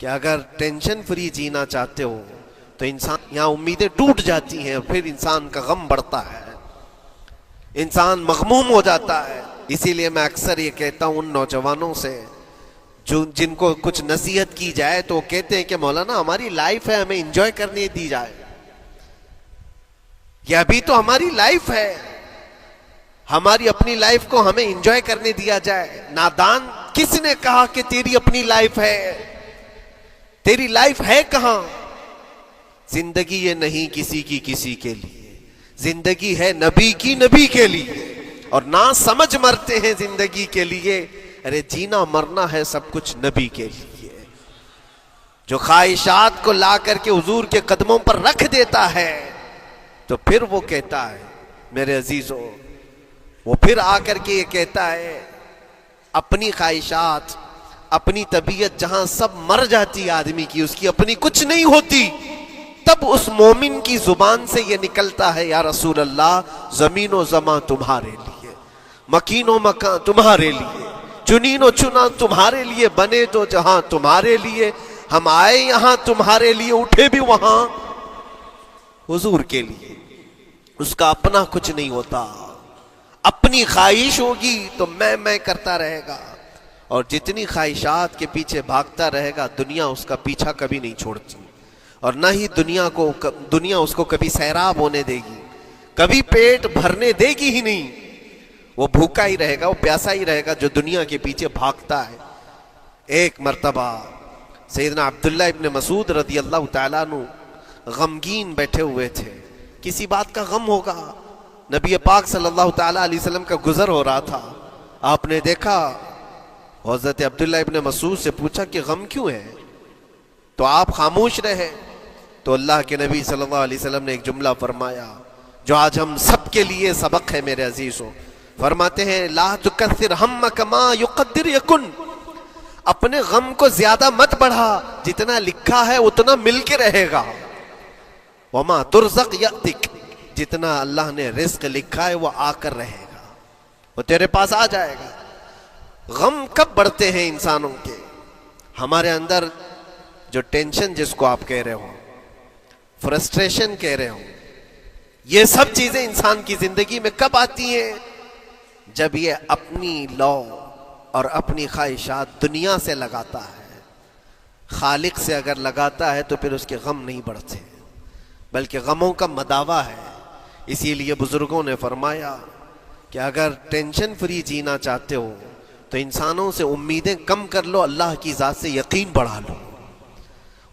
کہ اگر tension free جینا چاہتے ہو تو انسان یہاں امیدیں ٹوٹ جاتی ہیں، پھر انسان کا غم بڑھتا ہے، انسان مغموم ہو جاتا ہے۔ اسی لیے میں اکثر یہ کہتا ہوں ان نوجوانوں سے جن کو کچھ نصیحت کی جائے تو وہ کہتے ہیں کہ مولانا ہماری لائف ہے، ہمیں انجوائے کرنے دی جائے۔ یہ ابھی تو ہماری لائف ہے، ہماری اپنی لائف کو ہمیں انجوائے کرنے دیا جائے۔ نادان کس نے کہا کہ تیری اپنی لائف ہے؟ تیری لائف ہے کہاں؟ زندگی یہ نہیں کسی کی کسی کے لیے، زندگی ہے نبی کی نبی کے لیے، اور نہ سمجھ مرتے ہیں زندگی کے لیے۔ ارے جینا مرنا ہے سب کچھ نبی کے لیے۔ جو خواہشات کو لا کر کے حضور کے قدموں پر رکھ دیتا ہے تو پھر وہ کہتا ہے میرے عزیزو، وہ پھر آ کر کے یہ کہتا ہے اپنی خواہشات، اپنی طبیعت جہاں سب مر جاتی آدمی کی، اس کی اپنی کچھ نہیں ہوتی، تب اس مومن کی زبان سے یہ نکلتا ہے یا رسول اللہ زمین و زمان تمہارے لیے، مکین و مکان تمہارے لیے، چنین و چنا تمہارے لیے، بنے تو جہاں تمہارے لیے، ہم آئے یہاں تمہارے لیے، اٹھے بھی وہاں حضور کے لیے۔ اس کا اپنا کچھ نہیں ہوتا، اپنی خواہش ہوگی تو میں کرتا رہے گا، اور جتنی خواہشات کے پیچھے بھاگتا رہے گا دنیا اس کا پیچھا کبھی نہیں چھوڑتی، اور نہ ہی دنیا اس کو کبھی سیراب ہونے دے گی، کبھی پیٹ بھرنے دے گی ہی نہیں۔ وہ بھوکا ہی رہے گا، وہ پیاسا ہی رہے گا جو دنیا کے پیچھے بھاگتا ہے۔ ایک مرتبہ سیدنا عبداللہ ابن مسعود رضی اللہ تعالیٰ عنہ غمگین بیٹھے ہوئے تھے، کسی بات کا غم ہوگا، نبی پاک صلی اللہ تعالیٰ علیہ وسلم کا گزر ہو رہا تھا، آپ نے دیکھا، حضرت عبداللہ ابن مسعود سے پوچھا کہ غم کیوں ہے؟ تو آپ خاموش رہے، تو اللہ کے نبی صلی اللہ علیہ وسلم نے ایک جملہ فرمایا جو آج ہم سب کے لیے سبق ہے میرے عزیزوں۔ فرماتے ہیں لا تکثر ہمک ما یقدر یکن، اپنے غم کو زیادہ مت بڑھا، جتنا لکھا ہے اتنا مل کے رہے گا، وما ترزق یأتک، جتنا اللہ نے رزق لکھا ہے وہ آ کر رہے گا، وہ تیرے پاس آ جائے گا۔ غم کب بڑھتے ہیں انسانوں کے؟ ہمارے اندر جو ٹینشن جس کو آپ کہہ رہے ہو، فرسٹریشن کہہ رہے ہو، یہ سب چیزیں انسان کی زندگی میں کب آتی ہیں؟ جب یہ اپنی لو اور اپنی خواہشات دنیا سے لگاتا ہے۔ خالق سے اگر لگاتا ہے تو پھر اس کے غم نہیں بڑھتے، بلکہ غموں کا مداوا ہے۔ اسی لیے بزرگوں نے فرمایا کہ اگر ٹینشن فری جینا چاہتے ہو تو انسانوں سے امیدیں کم کر لو، اللہ کی ذات سے یقین بڑھا لو،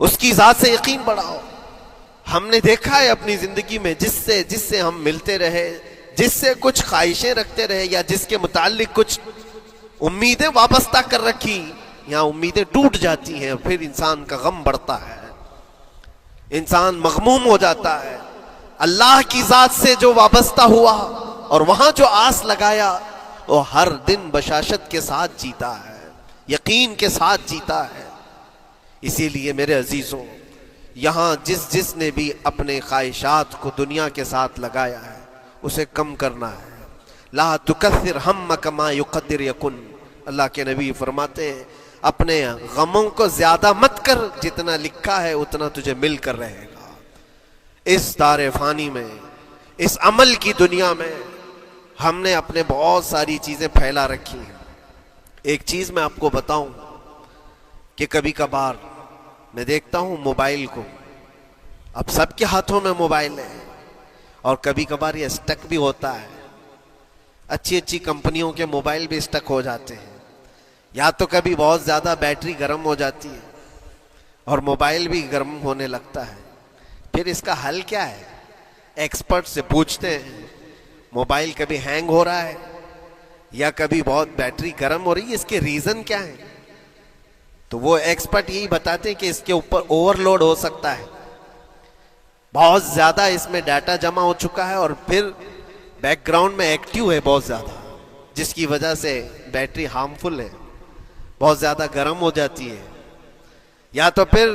اس کی ذات سے یقین بڑھاؤ۔ ہم نے دیکھا ہے اپنی زندگی میں جس سے ہم ملتے رہے، جس سے کچھ خواہشیں رکھتے رہے، یا جس کے متعلق کچھ امیدیں وابستہ کر رکھی، یہاں امیدیں ٹوٹ جاتی ہیں، پھر انسان کا غم بڑھتا ہے، انسان مغموم ہو جاتا ہے۔ اللہ کی ذات سے جو وابستہ ہوا اور وہاں جو آس لگایا، وہ ہر دن بشاشت کے ساتھ جیتا ہے، یقین کے ساتھ جیتا ہے۔ اسی لیے میرے عزیزوں، یہاں جس نے بھی اپنے خواہشات کو دنیا کے ساتھ لگایا ہے اسے کم کرنا ہے۔ لا تکثر ہمک ما یقدر یکن، اللہ کے نبی فرماتے ہیں اپنے غموں کو زیادہ مت کر، جتنا لکھا ہے اتنا تجھے مل کر رہے گا۔ اس دار فانی میں، اس عمل کی دنیا میں ہم نے اپنے بہت ساری چیزیں پھیلا رکھی ہیں۔ ایک چیز میں آپ کو بتاؤں کہ کبھی کبھار میں دیکھتا ہوں موبائل کو، اب سب کے ہاتھوں میں موبائل ہے، اور کبھی کبھار یہ اسٹک بھی ہوتا ہے، اچھی کمپنیوں کے موبائل بھی اسٹک ہو جاتے ہیں، یا تو کبھی بہت زیادہ بیٹری گرم ہو جاتی ہے اور موبائل بھی گرم ہونے لگتا ہے۔ پھر اس کا حل کیا ہے؟ ایکسپرٹ سے پوچھتے ہیں موبائل کبھی ہینگ ہو رہا ہے یا کبھی بہت بیٹری گرم ہو رہی ہے، اس کے ریزن کیا ہے؟ تو وہ ایکسپرٹ یہی بتاتے ہیں کہ اس کے اوپر اوور لوڈ ہو سکتا ہے، بہت زیادہ اس میں ڈیٹا جمع ہو چکا ہے اور پھر بیک گراؤنڈ میں ایکٹیو ہے بہت زیادہ، جس کی وجہ سے بیٹری ہارمفل ہے، بہت زیادہ گرم ہو جاتی ہے، یا تو پھر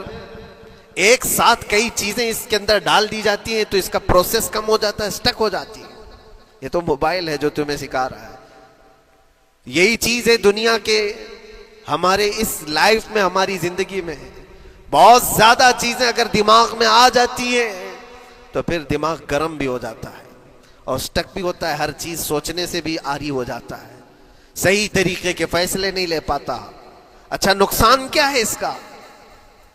ایک ساتھ کئی چیزیں اس کے اندر ڈال دی جاتی ہیں تو اس کا پروسیس کم ہو جاتا ہے، اسٹک ہو جاتی ہے۔ یہ تو موبائل ہے جو تمہیں سکھا رہا ہے۔ یہی چیز ہے دنیا کے ہمارے اس لائف میں، ہماری زندگی میں ہے۔ بہت زیادہ چیزیں اگر دماغ میں آ جاتی ہیں تو پھر دماغ گرم بھی ہو جاتا ہے اور سٹک بھی ہوتا ہے، ہر چیز سوچنے سے بھی عاری ہو جاتا ہے، صحیح طریقے کے فیصلے نہیں لے پاتا۔ اچھا نقصان کیا ہے اس کا؟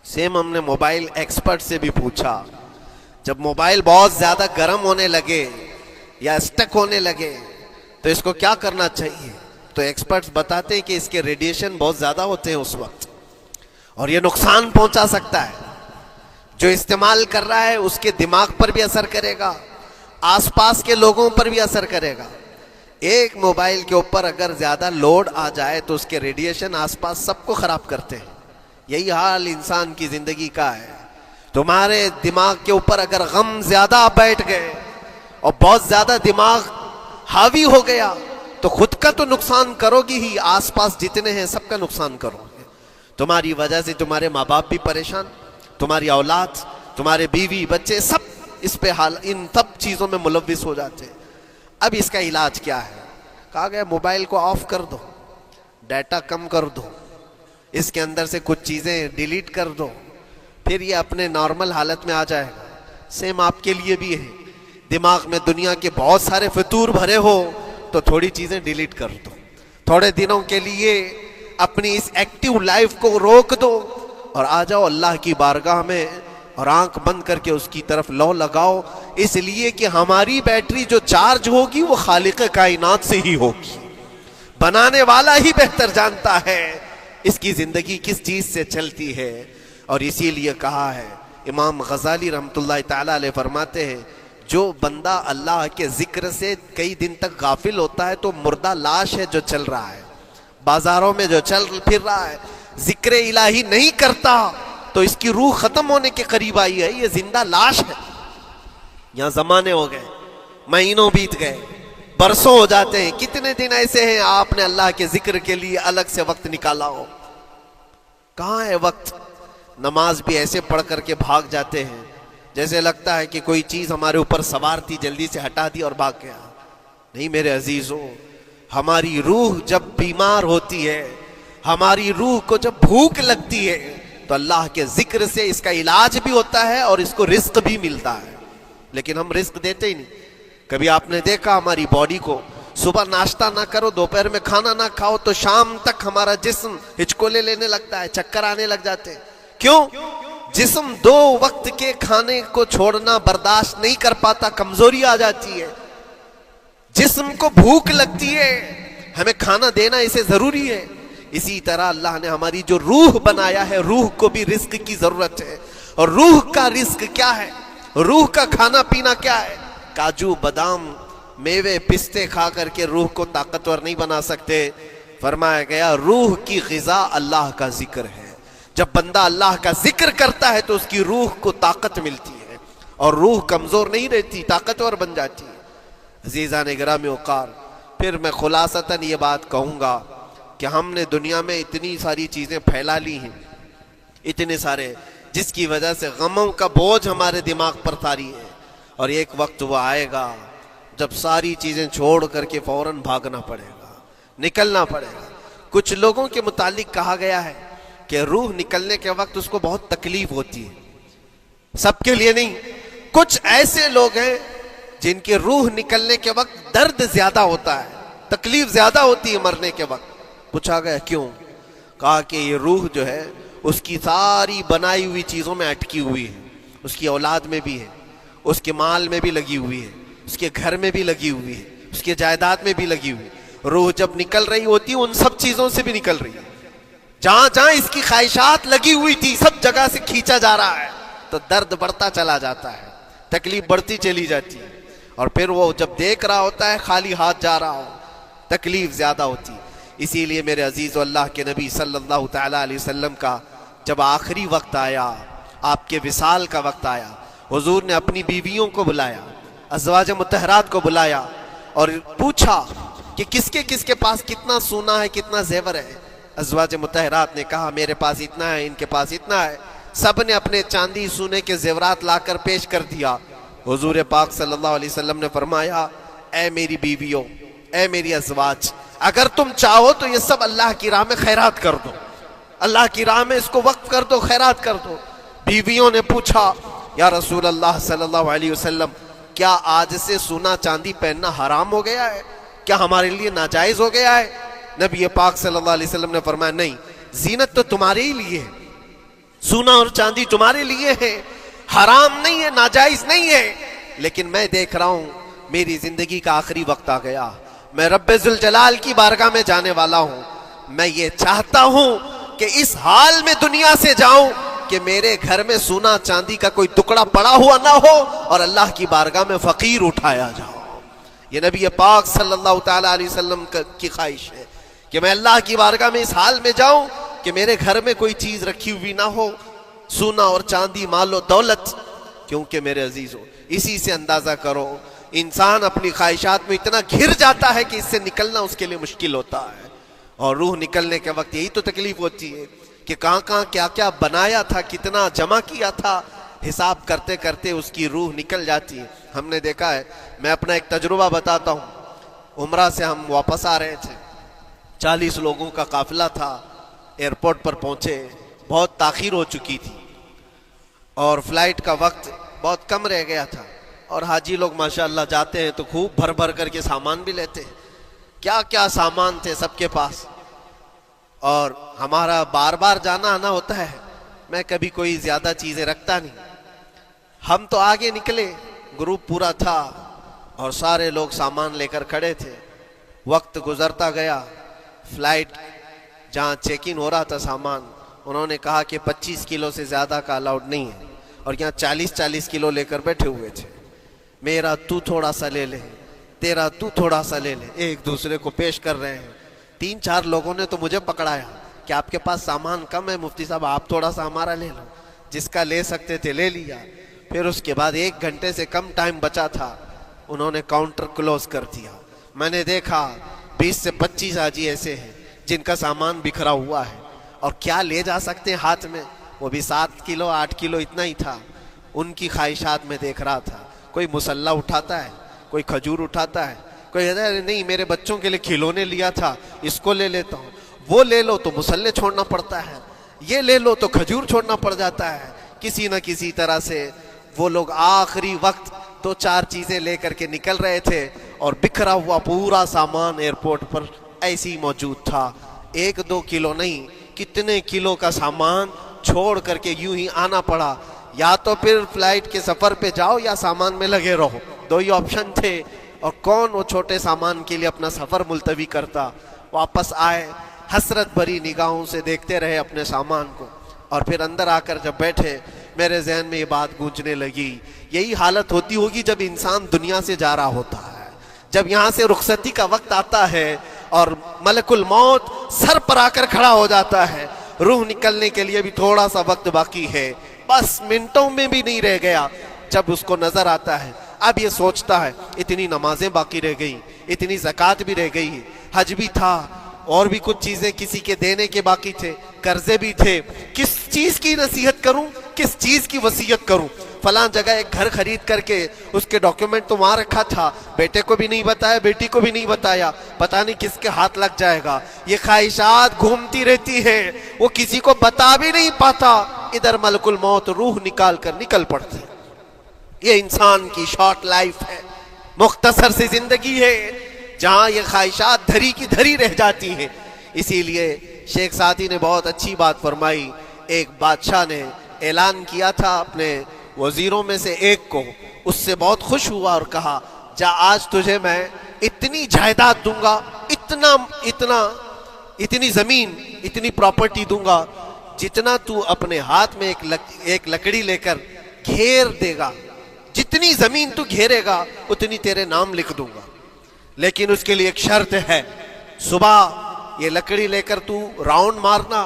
سیم ہم نے موبائل ایکسپرٹ سے بھی پوچھا، جب موبائل بہت زیادہ گرم ہونے لگے یا سٹک ہونے لگے تو اس کو کیا کرنا چاہیے؟ تو ایکسپرٹس بتاتے ہیں کہ اس کے ریڈیشن بہت زیادہ ہوتے ہیں اس وقت، اور یہ نقصان پہنچا سکتا ہے۔ جو استعمال کر رہا ہے اس کے دماغ پر بھی اثر کرے گا، آس پاس کے لوگوں پر بھی اثر کرے گا۔ ایک موبائل کے اوپر اگر زیادہ لوڈ آ جائے تو اس کے ریڈیشن آس پاس سب کو خراب کرتے ہیں۔ یہی حال انسان کی زندگی کا ہے۔ تمہارے دماغ کے اوپر اگر غم زیادہ بیٹھ گئے اور بہت زیادہ دماغ حاوی ہو گیا تو خود کا تو نقصان کرو گی ہی، آس پاس جتنے ہیں سب کا نقصان کرو گے۔ تمہاری وجہ سے تمہارے ماں باپ بھی پریشان، تمہاری اولاد، تمہارے بیوی بچے سب اس پہ ان سب چیزوں میں ملوث ہو جاتے ہیں۔ اب اس کا علاج کیا ہے؟ کہا گیا موبائل کو آف کر دو، ڈیٹا کم کر دو، اس کے اندر سے کچھ چیزیں ڈیلیٹ کر دو، پھر یہ اپنے نارمل حالت میں آ جائے گا۔ سیم آپ کے لیے بھی ہے، دماغ میں دنیا کے بہت سارے فطور بھرے ہو تو تھوڑی چیزیں ڈیلیٹ کر دو، تھوڑے دنوں کے لیے اپنی اس ایکٹیو لائف کو روک دو اور آ جاؤ اللہ کی بارگاہ میں اور آنکھ بند کر کے اس کی طرف لو لگاؤ، اس لیے کہ ہماری بیٹری جو چارج ہوگی وہ خالق کائنات سے ہی ہوگی، بنانے والا ہی بہتر جانتا ہے اس کی زندگی کس چیز سے چلتی ہے۔ اور اسی لیے کہا ہے، امام غزالی رحمۃ اللہ تعالی علیہ فرماتے ہیں، جو بندہ اللہ کے ذکر سے کئی دن تک غافل ہوتا ہے تو مردہ لاش ہے جو چل رہا ہے، بازاروں میں جو چل پھر رہا ہے، ذکر الہی نہیں کرتا تو اس کی روح ختم ہونے کے قریب آئی ہے، یہ زندہ لاش ہے۔ یہاں زمانے ہو گئے، مہینوں بیت گئے، برسوں ہو جاتے ہیں، کتنے دن ایسے ہیں آپ نے اللہ کے ذکر کے لیے الگ سے وقت نکالا ہو؟ کہاں ہے وقت؟ نماز بھی ایسے پڑھ کر کے بھاگ جاتے ہیں جیسے لگتا ہے کہ کوئی چیز ہمارے اوپر سوار تھی، جلدی سے ہٹا دی اور بھاگ گیا۔ نہیں میرے عزیزوں، ہماری روح جب بیمار ہوتی ہے، ہماری روح کو جب بھوک لگتی ہے تو اللہ کے ذکر سے اس کا علاج بھی ہوتا ہے اور اس کو رزق بھی ملتا ہے، لیکن ہم رزق دیتے ہی نہیں۔ کبھی آپ نے دیکھا ہماری باڈی کو، صبح ناشتہ نہ کرو، دوپہر میں کھانا نہ کھاؤ تو شام تک ہمارا جسم ہچکولے لینے لگتا ہے، چکر آنے لگ جاتے ہیں۔ کیوں؟ جسم 2 وقت کے کھانے کو چھوڑنا برداشت نہیں کر پاتا، کمزوری آ جاتی ہے، جسم کو بھوک لگتی ہے، ہمیں کھانا دینا اسے ضروری ہے۔ اسی طرح اللہ نے ہماری جو روح بنایا ہے، روح کو بھی رزق کی ضرورت ہے، اور روح کا رزق کیا ہے؟ روح کا کھانا پینا کیا ہے؟ کاجو بادام میوے پستے کھا کر کے روح کو طاقتور نہیں بنا سکتے۔ فرمایا گیا روح کی غذا اللہ کا ذکر ہے، جب بندہ اللہ کا ذکر کرتا ہے تو اس کی روح کو طاقت ملتی ہے اور روح کمزور نہیں رہتی، طاقتور بن جاتی ہے۔ عزیزان گرامی وقار، پھر میں خلاصتاً یہ بات کہوں گا کہ ہم نے دنیا میں اتنی ساری چیزیں پھیلا لی ہیں، اتنے سارے، جس کی وجہ سے غموں کا بوجھ ہمارے دماغ پر طاری ہے، اور ایک وقت وہ آئے گا جب ساری چیزیں چھوڑ کر کے فوراً بھاگنا پڑے گا، نکلنا پڑے گا۔ کچھ لوگوں کے متعلق کہا گیا ہے کہ روح نکلنے کے وقت اس کو بہت تکلیف ہوتی ہے، سب کے لیے نہیں، کچھ ایسے لوگ ہیں جن کی روح نکلنے کے وقت درد زیادہ ہوتا ہے، تکلیف زیادہ ہوتی ہے مرنے کے وقت۔ پوچھا گیا کیوں؟ کہا کہ یہ روح جو ہے اس کی ساری بنائی ہوئی چیزوں میں اٹکی ہوئی ہے، اس کی اولاد میں بھی ہے، اس کے مال میں بھی لگی ہوئی ہے، اس کے گھر میں بھی لگی ہوئی ہے، اس کے جائیداد میں بھی لگی ہوئی ہے۔ روح جب نکل رہی ہوتی ہے ان سب چیزوں سے بھی نکل رہی ہے، جہاں جہاں اس کی خواہشات لگی ہوئی تھی سب جگہ سے کھینچا جا رہا ہے، تو درد بڑھتا چلا جاتا ہے، تکلیف بڑھتی چلی جاتی ہے، اور پھر وہ جب دیکھ رہا ہوتا ہے خالی ہاتھ جا رہا ہو، تکلیف زیادہ ہوتی ہے۔ اسی لیے میرے عزیز و اللہ کے نبی صلی اللہ تعالیٰ علیہ وسلم کا جب آخری وقت آیا، آپ کے وصال کا وقت آیا، حضور نے اپنی بیویوں کو بلایا، ازواج مطہرات کو بلایا اور پوچھا کہ کس کے پاس کتنا سونا ہے، کتنا زیور ہے۔ ازواج مطہرات نے کہا میرے پاس اتنا ہے، ان کے پاس اتنا ہے، سب نے اپنے چاندی سونے کے زیورات لا کر پیش کر دیا۔ حضور پاک صلی اللہ علیہ وسلم نے فرمایا اے میری بیویوں، اے میری ازواج، اگر تم چاہو تو یہ سب اللہ کی راہ میں خیرات کر دو، اللہ کی راہ میں اس کو وقف کر دو، خیرات کر دو۔ بیویوں نے پوچھا یا رسول اللہ صلی اللہ علیہ وسلم کیا آج سے سونا چاندی پہننا حرام ہو گیا ہے؟ کیا ہمارے لیے ناجائز ہو گیا ہے؟ نبی پاک صلی اللہ علیہ وسلم نے فرمایا نہیں، زینت تو تمہارے ہی لیے ہے، سونا اور چاندی تمہارے لیے ہے، حرام نہیں ہے، ناجائز نہیں ہے، لیکن میں دیکھ رہا ہوں میری زندگی کا آخری وقت آ گیا، میں رب ذوالجلال کی بارگاہ میں جانے والا ہوں، میں یہ چاہتا ہوں کہ اس حال میں دنیا سے جاؤں کہ میرے گھر میں سونا چاندی کا کوئی ٹکڑا پڑا ہوا نہ ہو اور اللہ کی بارگاہ میں فقیر اٹھایا جاؤ۔ یہ نبی پاک صلی اللہ تعالی علیہ وسلم کی خواہش ہے کہ میں اللہ کی بارگاہ میں اس حال میں جاؤں کہ میرے گھر میں کوئی چیز رکھی ہوئی نہ ہو، سونا اور چاندی، مال و دولت۔ کیونکہ میرے عزیزو اسی سے اندازہ کرو انسان اپنی خواہشات میں اتنا گھر جاتا ہے کہ اس سے نکلنا اس کے لیے مشکل ہوتا ہے، اور روح نکلنے کے وقت یہی تو تکلیف ہوتی ہے کہ کہاں کہاں کیا کیا بنایا تھا، کتنا جمع کیا تھا، حساب کرتے کرتے اس کی روح نکل جاتی ہے۔ ہم نے دیکھا ہے، میں اپنا ایک تجربہ بتاتا ہوں، عمرہ سے ہم واپس آ رہے تھے، 40 لوگوں کا قافلہ تھا، ایئرپورٹ پر پہنچے، بہت تاخیر ہو چکی تھی اور فلائٹ کا وقت بہت کم رہ گیا تھا، اور حاجی لوگ ماشاءاللہ جاتے ہیں تو خوب بھر بھر کر کے سامان بھی لیتے ہیں، کیا کیا سامان تھے سب کے پاس، اور ہمارا بار بار جانا آنا ہوتا ہے، میں کبھی کوئی زیادہ چیزیں رکھتا نہیں۔ ہم تو آگے نکلے، گروپ پورا تھا اور سارے لوگ سامان لے کر کھڑے تھے، وقت گزرتا گیا، فلائٹ جہاں چیک ان ہو رہا تھا سامان، انہوں نے کہا کہ 25 کلو سے زیادہ کا الاؤڈ نہیں ہے، اور یہاں 40 کلو لے کر بیٹھے ہوئے تھے، میرا تو تھوڑا سا لے لے، تیرا تو تھوڑا سا لے لے، ایک دوسرے کو پیش کر رہے ہیں۔ 3-4 لوگوں نے تو مجھے پکڑایا کہ آپ کے پاس سامان کم ہے مفتی صاحب، آپ تھوڑا سا ہمارا لے لو، جس کا لے سکتے تھے لے لیا۔ پھر اس کے بعد 1 گھنٹے سے کم ٹائم بچا تھا، انہوں نے کاؤنٹر کلوز کر دیا۔ میں نے دیکھا 20 سے 25 حاجی ایسے ہیں جن کا سامان بکھرا ہوا ہے، اور کیا لے جا سکتے ہیں ہاتھ میں، وہ بھی 7 کلو 8 کلو اتنا ہی تھا۔ ان کی خواہشات میں دیکھ رہا تھا، کوئی مسلح اٹھاتا ہے، کوئی کھجور اٹھاتا ہے، کوئی کہتا ہے نہیں میرے بچوں کے لیے کھلونے لیا تھا اس کو لے لیتا ہوں، وہ لے لو تو مسلح چھوڑنا پڑتا ہے، یہ لے لو تو کھجور چھوڑنا پڑ جاتا ہے۔ کسی نہ کسی طرح سے وہ لوگ آخری وقت 2-4 چیزیں لے کر کے نکل رہے تھے، اور بکھرا ہوا پورا سامان ایئرپورٹ پر ایسی موجود تھا، 1-2 کلو نہیں، کتنے کلو کا سامان چھوڑ کر کے یوں ہی آنا پڑا۔ یا تو پھر فلائٹ کے سفر پہ جاؤ یا سامان میں لگے رہو، 2 ہی آپشن تھے، اور کون وہ چھوٹے سامان کے لیے اپنا سفر ملتوی کرتا۔ واپس آئے، حسرت بھری نگاہوں سے دیکھتے رہے اپنے سامان کو، اور پھر اندر آ کر جب بیٹھے میرے ذہن میں یہ بات گونجنے لگی، یہی حالت ہوتی ہوگی جب انسان دنیا سے جا رہا ہوتا ہے، جب یہاں سے رخصتی کا وقت آتا ہے اور ملک الموت سر پر آ کر کھڑا ہو جاتا ہے، روح نکلنے کے لیے بھی تھوڑا سا وقت باقی ہے، بس منٹوں میں بھی نہیں رہ گیا۔ جب اس کو نظر آتا ہے، اب یہ سوچتا ہے اتنی نمازیں باقی رہ گئی، اتنی زکوٰۃ بھی رہ گئی، حج بھی تھا، اور بھی کچھ چیزیں کسی کے دینے کے باقی تھے، قرضے بھی تھے، کس چیز کی نصیحت کروں، کس چیز کی وصیت کروں؟ فلاں جگہ ایک گھر خرید کر کے اس کے ڈاکیومنٹ تو وہاں رکھا تھا، بیٹے کو بھی نہیں بتایا، بیٹی کو بھی نہیں بتایا، پتہ نہیں کس کے ہاتھ لگ جائے گا۔ یہ خواہشات گھومتی رہتی ہیں، وہ کسی کو بتا بھی نہیں پاتا، ادھر ملک الموت روح نکال کر نکل پڑتی۔ یہ انسان کی شارٹ لائف ہے، مختصر سی زندگی ہے، جہاں یہ خواہشات دھری کی دھری رہ جاتی ہیں۔ اسی لیے شیخ سعدی نے بہت اچھی بات فرمائی، ایک بادشاہ نے اعلان کیا تھا اپنے وزیروں میں سے ایک کو، اس سے بہت خوش ہوا اور کہا جا آج تجھے میں اتنی جائیداد دوں گا، اتنی زمین، اتنی پراپرٹی دوں گا، جتنا تو اپنے ہاتھ میں ایک لکڑی لے کر گھیر دے گا، جتنی زمین تو گھیرے گا اتنی تیرے نام لکھ دوں گا، لیکن اس کے لیے ایک شرط ہے، صبح یہ لکڑی لے کر تو راؤنڈ مارنا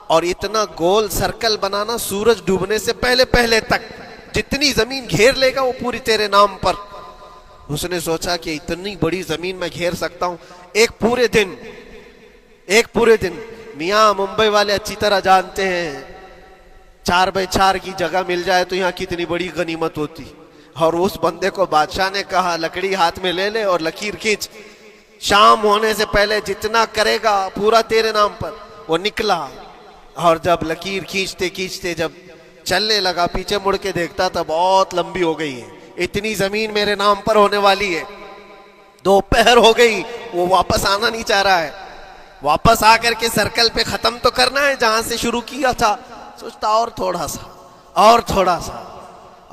اور اتنا گول سرکل بنانا سورج ڈوبنے سے پہلے تک، جتنی زمین گھیر لے گا وہ پوری تیرے نام پر۔ اس نے سوچا کہ اتنی بڑی زمین میں گھیر سکتا ہوں ایک پورے دن۔ میاں ممبئی والے اچھی طرح جانتے ہیں 4x4 کی جگہ مل جائے تو یہاں کتنی بڑی غنیمت ہوتی، اور اس بندے کو بادشاہ نے کہا لکڑی ہاتھ میں لے لے اور لکیر کھینچ، شام ہونے سے پہلے جتنا کرے گا پورا تیرے نام پر۔ وہ نکلا، اور جب لکیر کھینچتے کھینچتے جب چلنے لگا، پیچھے مڑ کے دیکھتا تھا بہت لمبی ہو گئی ہے، اتنی زمین میرے نام پر ہونے والی ہے، دوپہر ہو گئی، وہ واپس آنا نہیں چاہ رہا ہے، واپس آ کر کے سرکل پہ ختم تو کرنا ہے جہاں سے شروع کیا تھا، سوچتا اور تھوڑا سا اور تھوڑا سا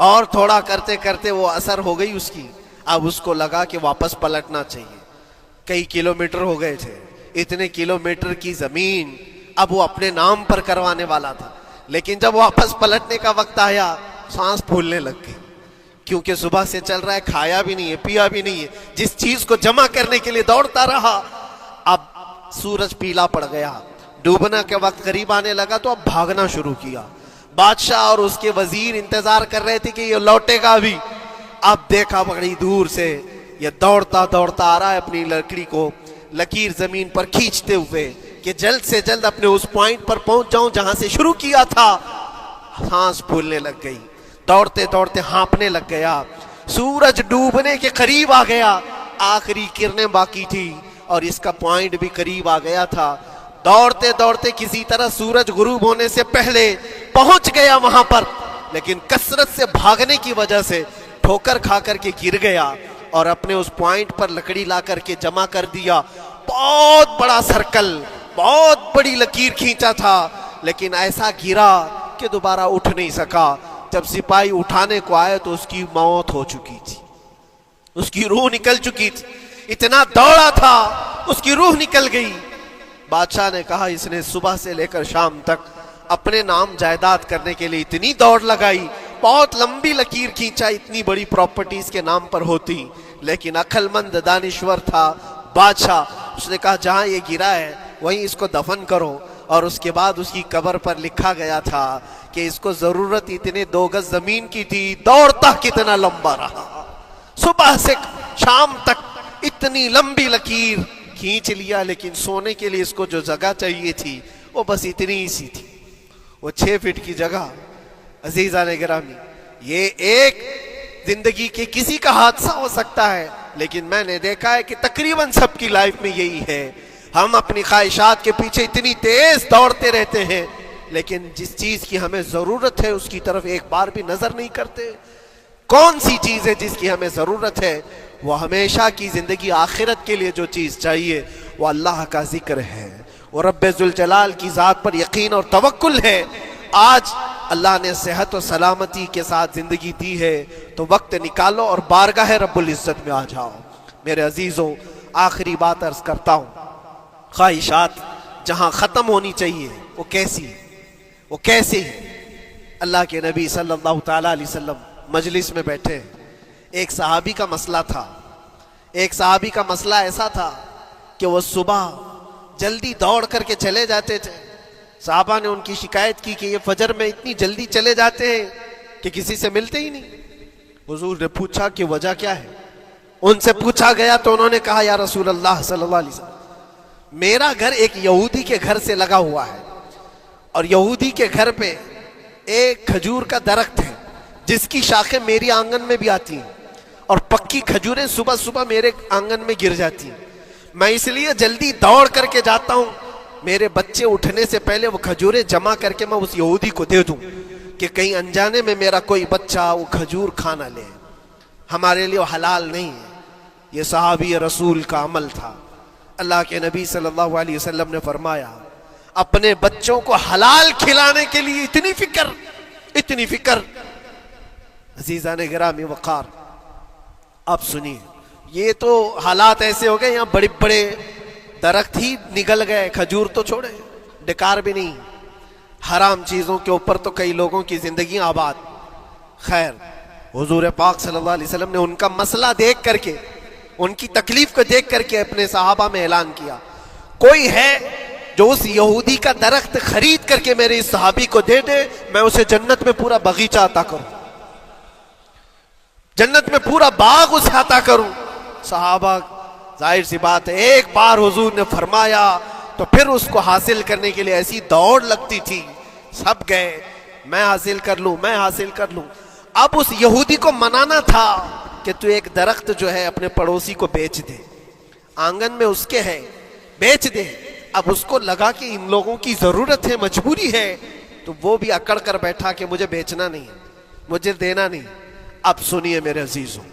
اور تھوڑا کرتے کرتے وہ اثر ہو گئی اس کی، اب اس کو لگا کہ واپس پلٹنا چاہیے، کئی کلومیٹر ہو گئے تھے، اتنے کلومیٹر کی زمین اب وہ اپنے نام پر کروانے والا تھا، لیکن جب واپس پلٹنے کا وقت آیا سانس پھولنے لگ گئی، کیونکہ صبح سے چل رہا ہے، کھایا بھی نہیں ہے، پیا بھی نہیں ہے، جس چیز کو جمع کرنے کے لیے دوڑتا رہا، اب سورج پیلا پڑ گیا، ڈوبنا کے وقت قریب آنے لگا تو اب بھاگنا شروع کیا، بادشاہ اور اس کے وزیر انتظار کر رہے تھے کہ یہ لوٹے گا بھی، اب دیکھا بڑی دور سے یہ دوڑتا دوڑتا آ رہا ہے، اپنی لکڑی کو لکیر زمین پر کھینچتے ہوئے کہ جلد سے جلد اپنے اس پوائنٹ پر پہنچ جاؤں جہاں سے شروع کیا تھا، سانس پھولنے لگ گئی، دوڑتے دوڑتے ہانپنے لگ گیا، سورج ڈوبنے کے قریب آ گیا، آخری کرنیں باقی تھی اور اس کا پوائنٹ بھی قریب آ گیا تھا، دوڑتے دوڑتے کسی طرح سورج غروب ہونے سے پہلے پہنچ گیا وہاں پر، لیکن کثرت سے بھاگنے کی وجہ سے ٹھوکر کھا کر کے گر گیا اور اپنے اس پوائنٹ پر لکڑی لا کر کے جمع کر دیا، بہت بڑا سرکل، بہت بڑی لکیر کھینچا تھا، لیکن ایسا گرا کہ دوبارہ اٹھ نہیں سکا، جب سپاہی اٹھانے کو آئے تو اس کی موت ہو چکی تھی، اس کی روح نکل چکی تھی، اتنا دوڑا تھا اس کی روح نکل گئی۔ بادشاہ نے کہا اس نے صبح سے لے کر شام تک اپنے نام جائیداد کرنے کے لیے اتنی دوڑ لگائی، بہت لمبی لکیر کھینچا، اتنی بڑی پراپرٹیز کے نام پر ہوتی، لیکن عقل مند دانشور تھا بادشاہ، اس نے کہا جہاں یہ گرا ہے وہیں اس کو دفن کرو، اور اس کے بعد اس کی قبر پر لکھا گیا تھا کہ اس کو ضرورت اتنے 2 گز زمین کی تھی، دوڑتا کتنا لمبا رہا، صبح سے شام تک اتنی لمبی لکیر کھینچ لیا، لیکن سونے کے لیے اس کو جو جگہ چاہیے تھی وہ بس اتنی ہی سی تھی، وہ 6 فٹ کی جگہ۔ عزیزان گرامی، یہ ایک زندگی کے کسی کا حادثہ ہو سکتا ہے، لیکن میں نے دیکھا ہے کہ تقریباً سب کی لائف میں یہی ہے، ہم اپنی خواہشات کے پیچھے اتنی تیز دوڑتے رہتے ہیں، لیکن جس چیز کی ہمیں ضرورت ہے اس کی طرف ایک بار بھی نظر نہیں کرتے۔ کون سی چیز ہے جس کی ہمیں ضرورت ہے؟ وہ ہمیشہ کی زندگی آخرت کے لیے جو چیز چاہیے وہ اللہ کا ذکر ہے، وہ رب ذوالجلال کی ذات پر یقین اور توکل ہے۔ آج اللہ نے صحت و سلامتی کے ساتھ زندگی دی ہے تو وقت نکالو اور بارگاہ رب العزت میں آ جاؤ۔ میرے عزیزوں، آخری بات عرض کرتا ہوں، خواہشات جہاں ختم ہونی چاہیے وہ کیسی ہے؟ وہ کیسے ہے؟ اللہ کے نبی صلی اللہ تعالیٰ علیہ وسلم مجلس میں بیٹھے، ایک صحابی کا مسئلہ تھا، ایک صحابی کا مسئلہ ایسا تھا کہ وہ صبح جلدی دوڑ کر کے چلے جاتے تھے، صحابہ نے ان کی شکایت کی کہ یہ فجر میں اتنی جلدی چلے جاتے ہیں کہ کسی سے ملتے ہی نہیں۔ حضور نے پوچھا کہ وجہ کیا ہے؟ ان سے پوچھا گیا تو انہوں نے کہا یا رسول اللہ صلی اللہ علیہ وسلم، میرا گھر ایک یہودی کے گھر سے لگا ہوا ہے، اور یہودی کے گھر پہ ایک کھجور کا درخت ہے جس کی شاخیں میری آنگن میں بھی آتی ہیں، اور پکی کھجوریں صبح صبح میرے آنگن میں گر جاتی ہیں، میں اس لیے جلدی دوڑ کر کے جاتا ہوں، میرے بچے اٹھنے سے پہلے وہ کھجوریں جمع کر کے میں اس یہودی کو دے دوں کہ کہیں انجانے میں میرا کوئی بچہ وہ کھجور کھا نہ لے، ہمارے لیے وہ حلال نہیں ہے۔ یہ صحابی رسول کا عمل تھا۔ اللہ کے نبی صلی اللہ علیہ وسلم نے فرمایا اپنے بچوں کو حلال کھلانے کے لیے اتنی فکر، اتنی فکر۔ عزیزان گرامی وقار، اب سنیے، یہ تو حالات ایسے ہو گئے یہاں بڑے بڑے درخت ہی نگل گئے، کھجور تو چھوڑے، ڈکار بھی نہیں، حرام چیزوں کے اوپر تو کئی لوگوں کی زندگیاں آباد۔ خیر، حضور پاک صلی اللہ علیہ وسلم نے ان کا مسئلہ دیکھ کر کے، ان کی تکلیف کو دیکھ کر کے اپنے صحابہ میں اعلان کیا، کوئی ہے جو اس یہودی کا درخت خرید کر کے میرے اس صحابی کو دے دے، میں اسے جنت میں پورا باغیچہ عطا کروں، جنت میں پورا باغ اسے عطا کروں۔ صحابہ، ظاہر سی بات ہے، ایک بار حضور نے فرمایا تو پھر اس کو حاصل کرنے کے لیے ایسی دوڑ لگتی تھی، سب گئے، میں حاصل کر لوں، میں حاصل کر لوں۔ اب اس یہودی کو منانا تھا کہ تو ایک درخت جو ہے اپنے پڑوسی کو بیچ دے، آنگن میں اس کے ہے، بیچ دے۔ اب اس کو لگا کہ ان لوگوں کی ضرورت ہے، مجبوری ہے، تو وہ بھی اکڑ کر بیٹھا کہ مجھے بیچنا نہیں ہے، مجھے دینا نہیں۔ اب سنیے میرے عزیزوں،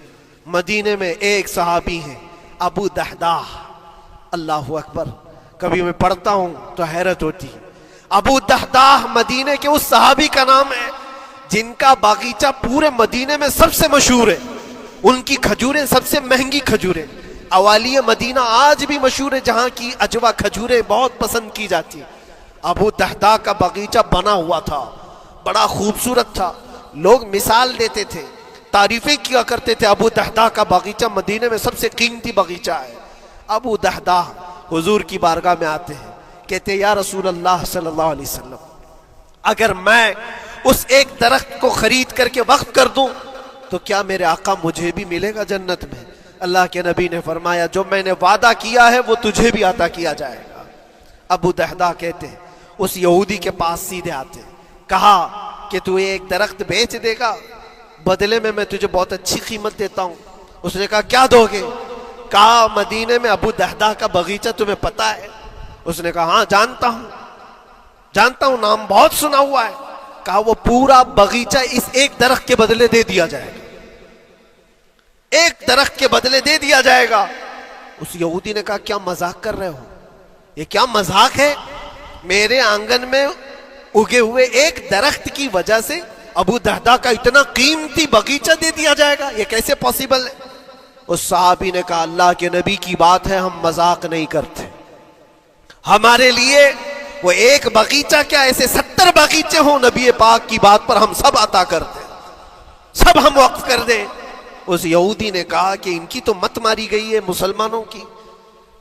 مدینے میں ایک صحابی ہیں ابو دحداح، اللہ اکبر، کبھی میں پڑھتا ہوں تو حیرت ہوتی ہے۔ ابو دحداح مدینے کے اس صحابی کا نام ہے جن کا باغیچہ پورے مدینے میں سب سے مشہور ہے، ان کی کھجوریں سب سے مہنگی کھجوریں، اوالی مدینہ آج بھی مشہور ہے، جہاں کی اجوا کھجوریں بہت پسند کی جاتی ہیں۔ ابو دحداح کا باغیچہ بنا ہوا تھا، بڑا خوبصورت تھا، لوگ مثال دیتے تھے، تعریفیں کیا کرتے تھے، ابو دحداح کا باغیچہ مدینے میں سب سے قیمتی باغیچہ ہے۔ ابو دحداح حضور کی بارگاہ میں آتے ہیں، کہتے ہیں یا رسول اللہ صلی اللہ علیہ وسلم، اگر میں اس ایک درخت کو خرید کر کے وقف کر دوں تو کیا میرے آقا مجھے بھی ملے گا جنت میں؟ اللہ کے نبی نے فرمایا جو میں نے وعدہ کیا ہے وہ تجھے بھی عطا کیا جائے گا۔ ابو دحداح کہتے ہیں اس یہودی کے پاس سیدھے آتے ہیں، کہا کہ تو ایک درخت بیچ دے گا، بدلے میں تجھے بہت اچھی قیمت دیتا ہوں۔ اس نے کہا کیا دو گے؟ کہا مدینے میں ابو دحداح کا باغیچہ تمہیں پتہ ہے؟ اس نے کہا ہاں جانتا ہوں، نام بہت سنا ہوا ہے۔ کہا وہ پورا باغیچہ اس ایک درخت کے بدلے دے دیا جائے گا، ایک درخت کے بدلے دے دیا جائے گا۔ اس یہودی نے کہا کیا مذاق کر رہے ہو؟ یہ کیا مذاق ہے؟ میرے آنگن میں اگے ہوئے ایک درخت کی وجہ سے ابو دحداح کا اتنا قیمتی باغیچہ دے دیا جائے گا، یہ کیسے پاسبل ہے؟ اس صحابی نے کہا اللہ کے نبی کی بات ہے، ہم مذاق نہیں کرتے، ہمارے لیے وہ ایک باغیچہ کیا ایسے 70 باغیچے ہوں، نبی پاک کی بات پر ہم سب عطا کر دیں، سب ہم وقف کر دیں۔ اس یہودی نے کہا کہ ان کی تو مت ماری گئی ہے مسلمانوں کی،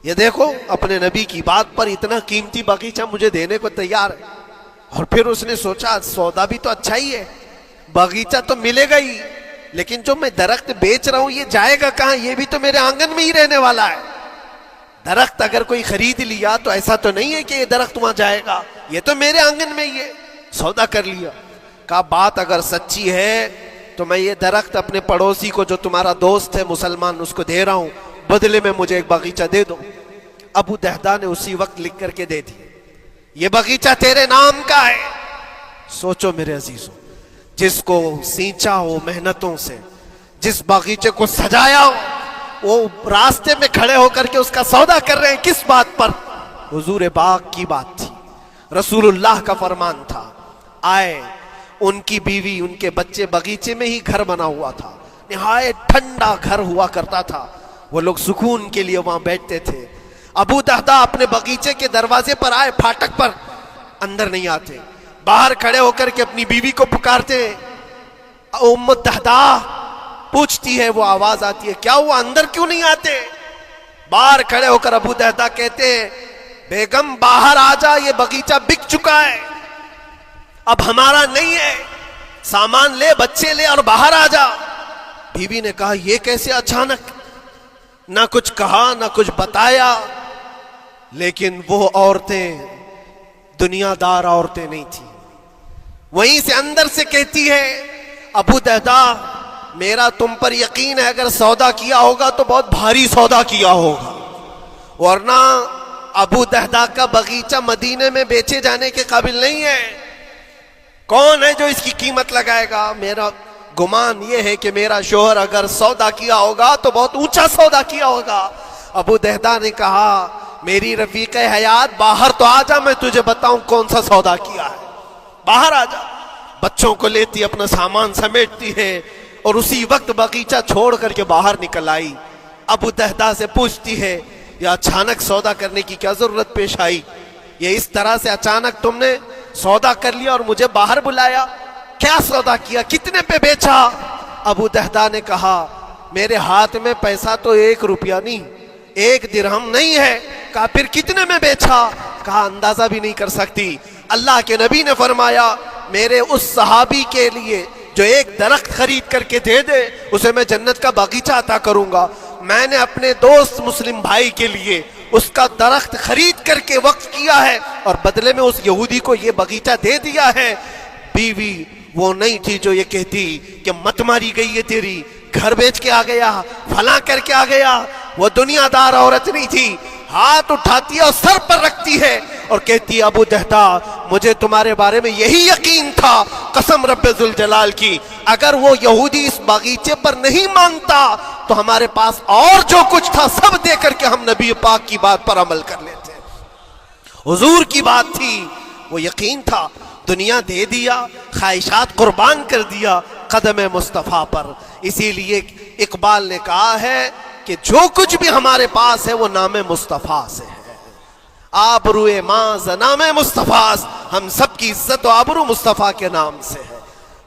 یہ دیکھو اپنے نبی کی بات پر اتنا قیمتی باغیچہ مجھے دینے کو تیار ہے۔ اور پھر اس نے سوچا سودا بھی تو اچھا ہی ہے، باغیچہ تو ملے گا ہی، لیکن جو میں درخت بیچ رہا ہوں یہ جائے گا کہاں؟ یہ بھی تو میرے آنگن میں ہی رہنے والا ہے۔ درخت اگر کوئی خرید لیا تو ایسا تو نہیں ہے کہ یہ درخت وہاں جائے گا، یہ تو میرے آنگن میں ہی ہے، سودا کر لیا۔ کہا بات اگر سچی ہے تو میں یہ درخت اپنے پڑوسی کو جو تمہارا دوست ہے مسلمان اس کو دے رہا ہوں، بدلے میں مجھے ایک باغیچہ دے دو۔ ابو دحداح نے اسی وقت لکھ کر کے دے دی، یہ باغیچہ تیرے نام کا ہے۔ سوچو میرے عزیزوں، جس کو سینچا ہو محنتوں سے، جس باغیچے کو سجایا ہو، وہ راستے میں کھڑے ہو کر کے اس کا سودا کر رہے ہیں، کس بات پر؟ حضور پاک کی بات تھی، رسول اللہ کا فرمان تھا۔ آئے ان کی بیوی ان کے بچے، باغیچے میں ہی گھر بنا ہوا تھا، نہایت ٹھنڈا گھر ہوا کرتا تھا، وہ لوگ سکون کے لیے وہاں بیٹھتے تھے۔ ابو دحداح اپنے باغیچے کے دروازے پر آئے، پھاٹک پر، اندر نہیں آتے، باہر کھڑے ہو کر کے اپنی بیوی کو پکارتے، ام دحداح پوچھتی ہے، وہ آواز آتی ہے کیا ہوا اندر کیوں نہیں آتے؟ باہر کھڑے ہو کر ابو دحداح کہتے ہیں بیگم باہر آ جا، یہ باغیچہ بک چکا ہے، اب ہمارا نہیں ہے، سامان لے، بچے لے اور باہر آ جا۔ بیوی نے کہا یہ کیسے اچانک؟ نہ کچھ کہا نہ کچھ بتایا، لیکن وہ عورتیں دنیا دار عورتیں نہیں تھیں، وہیں سے اندر سے کہتی ہے ابو دحداح میرا تم پر یقین ہے اگر سودا کیا ہوگا تو بہت بھاری سودا کیا ہوگا، ورنہ ابو دحداح کا باغیچہ مدینے میں بیچے جانے کے قابل نہیں ہے، کون ہے جو اس کی قیمت لگائے گا؟ میرا گمان یہ ہے کہ میرا شوہر اگر سودا کیا ہوگا تو بہت اونچا سودا کیا ہوگا۔ ابو دحداح نے کہا میری رفیق حیات باہر تو آ جا، میں تجھے بتاؤں کون سا سودا کیا ہے، باہر آ جا۔ بچوں کو لیتی اپنا سامان سمیٹتی ہے اور اسی وقت باغیچہ چھوڑ کر کے باہر نکل آئی۔ ابو دحداح سے پوچھتی ہے یہ اچانک سودا کرنے کی کیا ضرورت پیش آئی؟ یہ اس طرح سے اچانک تم نے سودا کر لیا اور مجھے باہر بلایا، کیا سودا کیا، کتنے پہ بیچا؟ ابو دحداح نے کہا میرے ہاتھ میں پیسہ تو 1 روپیہ نہیں، 1 درہم نہیں ہے۔ کہا پھر کتنے میں بیچا؟ کہا اندازہ بھی نہیں کر سکتی۔ اللہ کے نبی نے فرمایا میرے اس صحابی کے لیے جو ایک درخت خرید کر کے دے دے اسے میں جنت کا باغیچہ عطا کروں گا۔ میں نے اپنے دوست مسلم بھائی کے لیے اس کا درخت خرید کر کے وقف کیا ہے اور بدلے میں اس یہودی کو یہ باغیچہ دے دیا ہے۔ بیوی وہ نہیں تھی جو یہ کہتی کہ مت ماری گئی ہے تیری، گھر بیچ کے آ گیا، فلاں کر کے آ گیا، وہ دنیا دار عورت نہیں تھی، ہاتھ اٹھاتی ہے اور سر پر رکھتی ہے اور کہتی ہے ابو دہدا مجھے تمہارے بارے میں یہی یقین تھا، قسم رب ذوالجلال کی اگر وہ یہودی اس باغیچے پر نہیں مانتا تو ہمارے پاس اور جو کچھ تھا سب دے کر کے ہم نبی پاک کی بات پر عمل کر لیتے۔ حضور کی بات تھی، وہ یقین تھا، دنیا دے دیا، خواہشات قربان کر دیا قدم مصطفیٰ پر۔ اسی لیے اقبال نے کہا ہے کہ جو کچھ بھی ہمارے پاس ہے وہ نام مصطفیٰ سے ہے، آبرو ماز نام مصطفیٰ، ہم سب کی عزت و آبرو مصطفیٰ کے نام سے ہے۔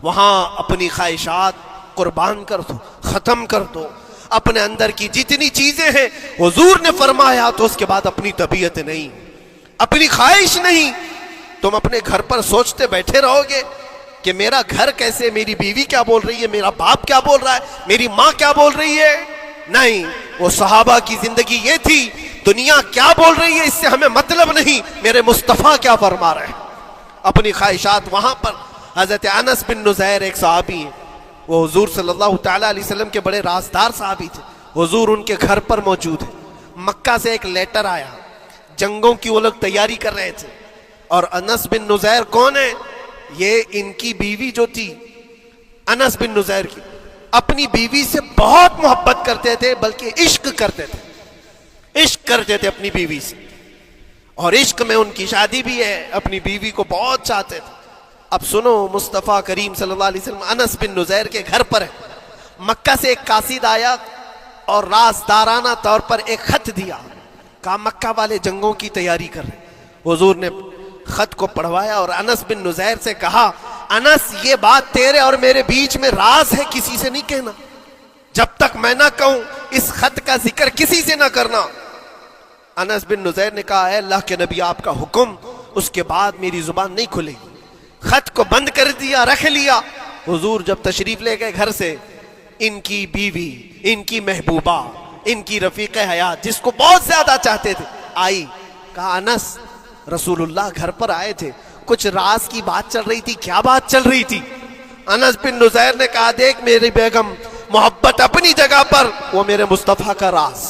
وہاں اپنی خواہشات قربان کر دو، ختم کر دو، اپنے اندر کی جتنی چیزیں ہیں حضور نے فرمایا تو اس کے بعد اپنی طبیعت نہیں، اپنی خواہش نہیں۔ تم اپنے گھر پر سوچتے بیٹھے رہو گے کہ میرا گھر کیسے، میری بیوی کیا بول رہی ہے، میرا باپ کیا بول رہا ہے، میری ماں کیا بول رہی ہے؟ نہیں، وہ صحابہ کی زندگی یہ تھی، دنیا کیا بول رہی ہے اس سے ہمیں مطلب نہیں، میرے مصطفیٰ کیا فرما رہے ہیں۔ اپنی خواہشات وہاں پر۔ حضرت انس بن نزیر ایک صحابی ہیں، وہ حضور صلی اللہ تعالیٰ علیہ وسلم کے بڑے رازدار صحابی تھے، حضور ان کے گھر پر موجود ہے۔ مکہ سے ایک لیٹر آیا، جنگوں کی وہ لوگ تیاری کر رہے تھے، اور انس بن نزیر کون ہے؟ یہ ان کی بیوی جو تھی انس بن نزیر کی، اپنی بیوی سے بہت محبت کرتے تھے، بلکہ عشق کرتے تھے، عشق کرتے تھے اپنی بیوی سے، اور عشق میں ان کی شادی بھی ہے، اپنی بیوی کو بہت چاہتے تھے۔ اب سنو، مصطفیٰ کریم صلی اللہ علیہ وسلم انس بن نزیر کے گھر پر ہے، مکہ سے ایک قاصد آیا اور رازدارانہ طور پر ایک خط دیا، کہا مکہ والے جنگوں کی تیاری کر رہے۔ حضور نے خط کو پڑھوایا اور انس بن نزیر سے کہا انس یہ بات تیرے اور میرے بیچ میں راز ہے، کسی سے نہیں کہنا، جب تک میں نہ کہوں اس خط کا ذکر کسی سے نہ کرنا۔ انس بن نزیر نے کہا اے اللہ کے نبی آپ کا حکم، اس کے بعد میری زبان نہیں کھلے گی۔ خط کو بند کر دیا، رکھ لیا۔ حضور جب تشریف لے گئے گھر سے، ان کی بیوی، ان کی محبوبہ، ان کی رفیق حیات جس کو بہت زیادہ چاہتے تھے آئی، کہا انس رسول اللہ گھر پر آئے تھے، کچھ راز کی بات چل رہی تھی، کیا بات چل رہی تھی؟ انس بن نزیر نے کہا دیکھ میری بیگم، محبت اپنی جگہ پر، وہ میرے مصطفیٰ کا راز،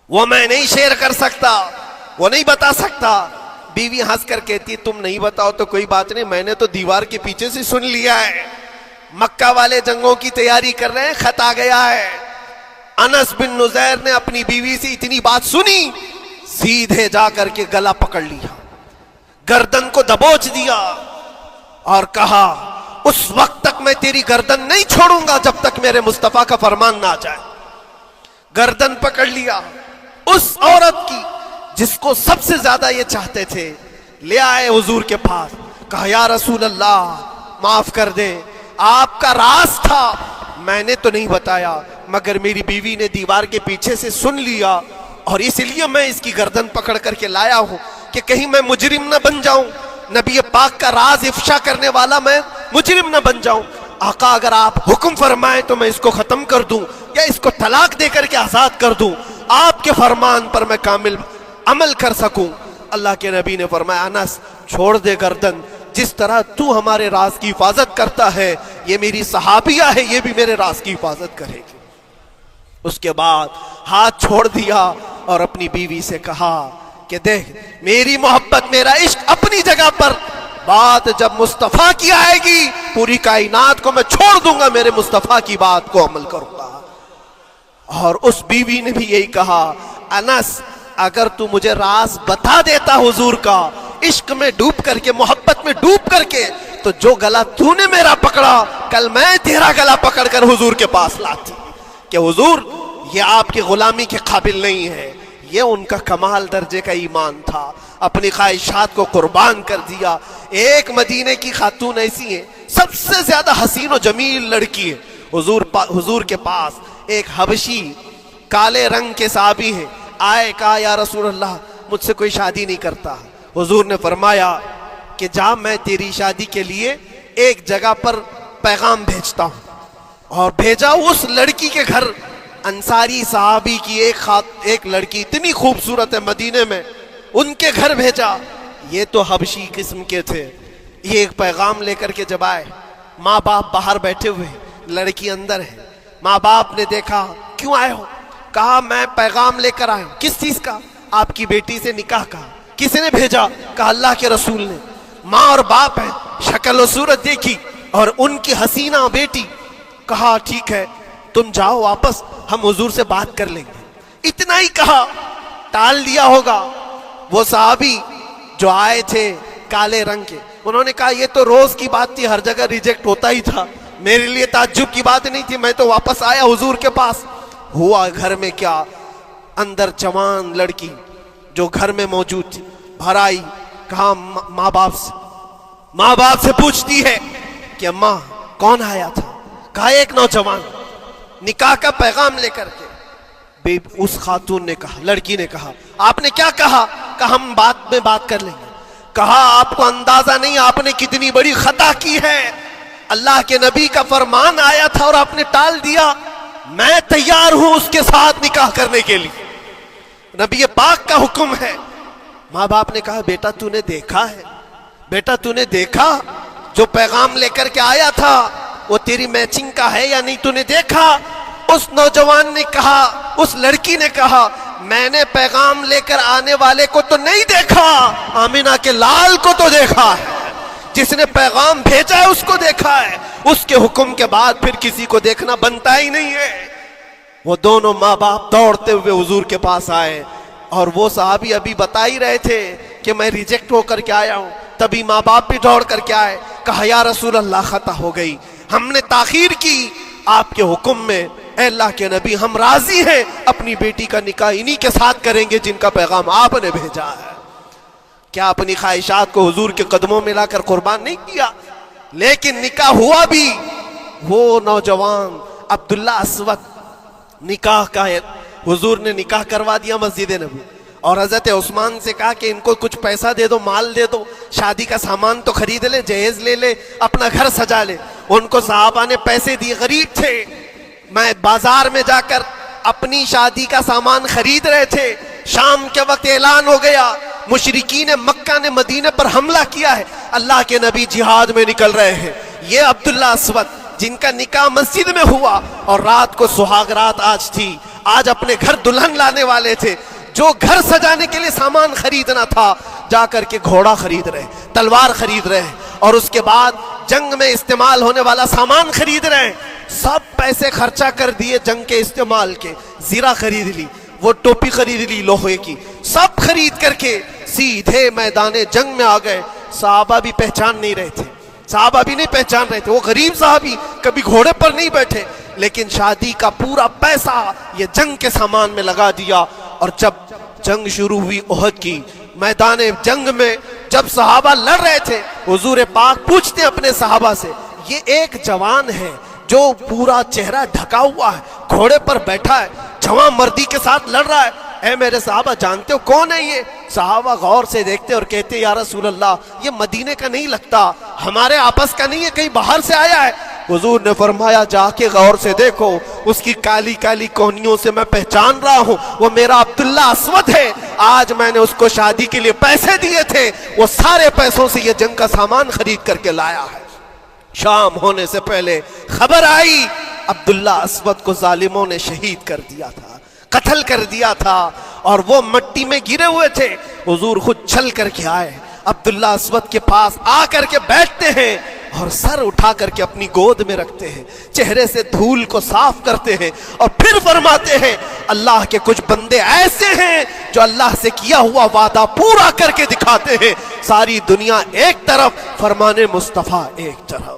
وہ میں نہیں شیئر کر سکتا، وہ نہیں بتا سکتا۔ بیوی ہنس کر کہتی تم نہیں بتاؤ تو کوئی بات نہیں، میں نے تو دیوار کے پیچھے سے سن لیا ہے، مکہ والے جنگوں کی تیاری کر رہے ہیں، خط آ گیا ہے۔ انس بن نزیر نے اپنی بیوی سے اتنی بات سنی، سیدھے جا کر کے گلا پکڑ لیا، گردن کو دبوچ دیا اور کہا اس وقت تک میں تیری گردن نہیں چھوڑوں گا جب تک میرے مصطفیٰ کا فرمان نہ آ جائے۔ گردن پکڑ لیا اس عورت کی جس کو سب سے زیادہ یہ چاہتے تھے، لے آئے حضور کے پاس، کہا یا رسول اللہ معاف کر دے، آپ کا راز تھا، میں نے تو نہیں بتایا، مگر میری بیوی نے دیوار کے پیچھے سے سن لیا، اور اس لیے میں اس کی گردن پکڑ کر کے لایا ہوں کہ کہیں میں مجرم نہ بن جاؤں، نبی پاک کا راز افشا کرنے والا میں مجرم نہ بن جاؤں۔ آقا اگر آپ حکم فرمائیں تو میں اس کو ختم کر دوں یا اس کو طلاق دے کر کے آزاد کر دوں، آپ کے فرمان پر میں کامل عمل کر سکوں۔ اللہ کے نبی نے فرمایا انس چھوڑ دے گردن، جس طرح تو ہمارے راز کی حفاظت کرتا ہے، یہ میری صحابیہ ہے، یہ بھی میرے راز کی حفاظت کرے گی۔ اس کے بعد ہاتھ چھوڑ دیا اور اپنی بیوی سے کہا کہ دیکھ میری محبت، میرا عشق اپنی جگہ پر، بات جب مصطفیٰ کی آئے گی پوری کائنات کو میں چھوڑ دوں گا، میرے مصطفیٰ کی بات کو عمل کروں گا۔ اور اس بیوی نے بھی یہی کہا انس اگر تو مجھے راز بتا دیتا حضور کا، عشق میں ڈوب کر کے، محبت میں ڈوب کر کے، تو جو گلا تو نے میرا پکڑا کل میں تیرا گلا پکڑ کر حضور کے پاس لاتی کہ حضور یہ آپ کی غلامی کے قابل نہیں ہے۔ یہ ان کا کمال درجے کا ایمان تھا، اپنی خواہشات کو قربان کر دیا۔ ایک مدینے کی خاتون ایسی ہے، سب سے زیادہ حسین و جمیل لڑکی ہے، حضور کے پاس ایک حبشی کالے رنگ کے صحابی ہے، آئے کہا یا رسول اللہ مجھ سے کوئی شادی نہیں کرتا۔ حضور نے فرمایا کہ جا میں تیری شادی کے لیے ایک جگہ پر پیغام بھیجتا ہوں، اور بھیجا اس لڑکی کے گھر۔ انصاری صحابی کی ایک لڑکی اتنی خوبصورت ہے مدینے میں، ان کے گھر بھیجا۔ یہ تو حبشی قسم کے تھے، یہ ایک پیغام لے کر کے جب آئے، ماں باپ باہر بیٹھے ہوئے، لڑکی اندر ہے۔ ماں باپ نے دیکھا کیوں آئے ہو؟ کہا میں پیغام لے کر آیا ہوں۔ کس چیز کا؟ آپ کی بیٹی سے نکاح کا۔ کس نے بھیجا؟ کہا اللہ کے رسول نے. ماں اور باپ ہیں, شکل و صورت دیکھی اور ان کی حسینہ بیٹی. کہا ٹھیک ہے تم جاؤ واپس, ہم حضور سے بات کر لیں گے. اتنا ہی کہا, ٹال دیا ہوگا. وہ صحابی جو آئے تھے کالے رنگ کے, انہوں نے کہا یہ تو روز کی بات تھی, ہر جگہ ریجیکٹ ہوتا ہی تھا, میرے لیے تعجب کی بات نہیں تھی, میں تو واپس آیا حضور کے پاس. ہوا گھر میں کیا, اندر جوان لڑکی جو گھر میں موجود تھی بھر آئی. کہا ماں باپ سے پوچھتی ہے کہ اماں کون آیا تھا؟ کہا ایک نوجوان نکاح کا پیغام لے کر کے. اس خاتون نے کہا, لڑکی نے کہا آپ نے کیا کہا؟ کہا ہم بعد میں بات کر لیں گے. کہا آپ کو اندازہ نہیں آپ نے کتنی بڑی خطا کی ہے, اللہ کے نبی کا فرمان آیا تھا اور آپ نے ٹال دیا. میں تیار ہوں اس کے ساتھ نکاح کرنے کے لیے, نبی پاک کا حکم ہے. ماں باپ نے کہا بیٹا تو نے دیکھا ہے, بیٹا تو نے دیکھا جو پیغام لے کر کے آیا تھا وہ تیری میچنگ کا ہے یا نہیں, تو نے دیکھا؟ اس نوجوان نے کہا, اس لڑکی نے کہا میں نے پیغام لے کر آنے والے کو تو نہیں دیکھا, آمینہ کے لال کو تو دیکھا ہے, جس نے پیغام بھیجا ہے اس کو دیکھا ہے. اس کے حکم کے بعد پھر کسی کو دیکھنا بنتا ہی نہیں ہے. وہ دونوں ماں باپ دوڑتے ہوئے حضور کے پاس آئے اور وہ صحابی ابھی بتا ہی رہے تھے کہ میں ریجیکٹ ہو کر کے آیا ہوں, تبھی ماں باپ بھی دوڑ کر کے آئے. کہا یا رسول اللہ خطا ہو گئی, ہم نے تاخیر کی آپ کے حکم میں. اے اللہ کے نبی ہم راضی ہیں, اپنی بیٹی کا نکاح انہی کے ساتھ کریں گے جن کا پیغام آپ نے بھیجا ہے. کیا اپنی خواہشات کو حضور کے قدموں میں لا کر قربان نہیں کیا؟ لیکن نکاح ہوا بھی. وہ نوجوان عبداللہ اسود نکاح کا ہے, حضور نے نکاح کروا دیا مسجد نبی, اور حضرت عثمان سے کہا کہ ان کو کچھ پیسہ دے دو, مال دے دو, شادی کا سامان تو خرید لے, جہیز لے لے, اپنا گھر سجا لے. ان کو صحابہ نے پیسے دیے, غریب تھے, میں بازار میں جا کر اپنی شادی کا سامان خرید رہے تھے. شام کے وقت اعلان ہو گیا مشرکین مکہ نے مدینے پر حملہ کیا ہے, اللہ کے نبی جہاد میں نکل رہے ہیں. یہ عبداللہ اسود جن کا نکاح مسجد میں ہوا اور رات کو سہاگ رات آج تھی, آج اپنے گھر دلہن لانے والے تھے, جو گھر سجانے کے لیے سامان خریدنا تھا جا کر کے گھوڑا خرید رہے, تلوار خرید رہے, اور اس کے بعد جنگ میں استعمال ہونے والا سامان خرید رہے. سب پیسے خرچہ کر دیے جنگ کے استعمال کے, زیرہ خرید لی, وہ ٹوپی خرید لی لوہے کی, سب خرید کر کے سیدھے میدان جنگ میں آ گئے. صحابہ بھی پہچان نہیں رہے تھے, صحابہ بھی نہیں پہچان رہے تھے. وہ غریب صحابی کبھی گھوڑے پر نہیں بیٹھے, لیکن شادی کا پورا پیسہ یہ جنگ کے سامان میں لگا دیا. اور جب جنگ شروع ہوئی احد کی, میدان جنگ میں جب صحابہ لڑ رہے تھے, حضور پاک پوچھتے ہیں اپنے صحابہ سے, یہ ایک جوان ہے جو پورا چہرہ ڈھکا ہوا ہے, گھوڑے پر بیٹھا ہے, جوان مردی کے ساتھ لڑ رہا ہے, اے میرے صحابہ جانتے ہو کون ہے یہ؟ صحابہ غور سے دیکھتے اور کہتے یا رسول اللہ یہ مدینے کا نہیں لگتا, ہمارے آپس کا نہیں ہے, کہیں باہر سے آیا ہے. حضور نے فرمایا جا کے غور سے دیکھو, اس کی کالی کالی کونیوں سے میں پہچان رہا ہوں, وہ میرا عبداللہ اسود ہے. آج میں نے اس کو شادی کے لیے پیسے دیے تھے, وہ سارے پیسوں سے یہ جنگ کا سامان خرید کر کے لایا ہے. شام ہونے سے پہلے خبر آئی عبداللہ اسود کو ظالموں نے شہید کر دیا تھا, قتل کر دیا تھا, اور وہ مٹی میں گرے ہوئے تھے. حضور خود چل کر کے آئے, عبداللہ اسود کے پاس آ کر کے بیٹھتے ہیں اور سر اٹھا کر کے اپنی گود میں رکھتے ہیں, چہرے سے دھول کو صاف کرتے ہیں, اور پھر فرماتے ہیں اللہ کے کچھ بندے ایسے ہیں جو اللہ سے کیا ہوا وعدہ پورا کر کے دکھاتے ہیں. ساری دنیا ایک طرف, فرمان مصطفیٰ ایک طرف.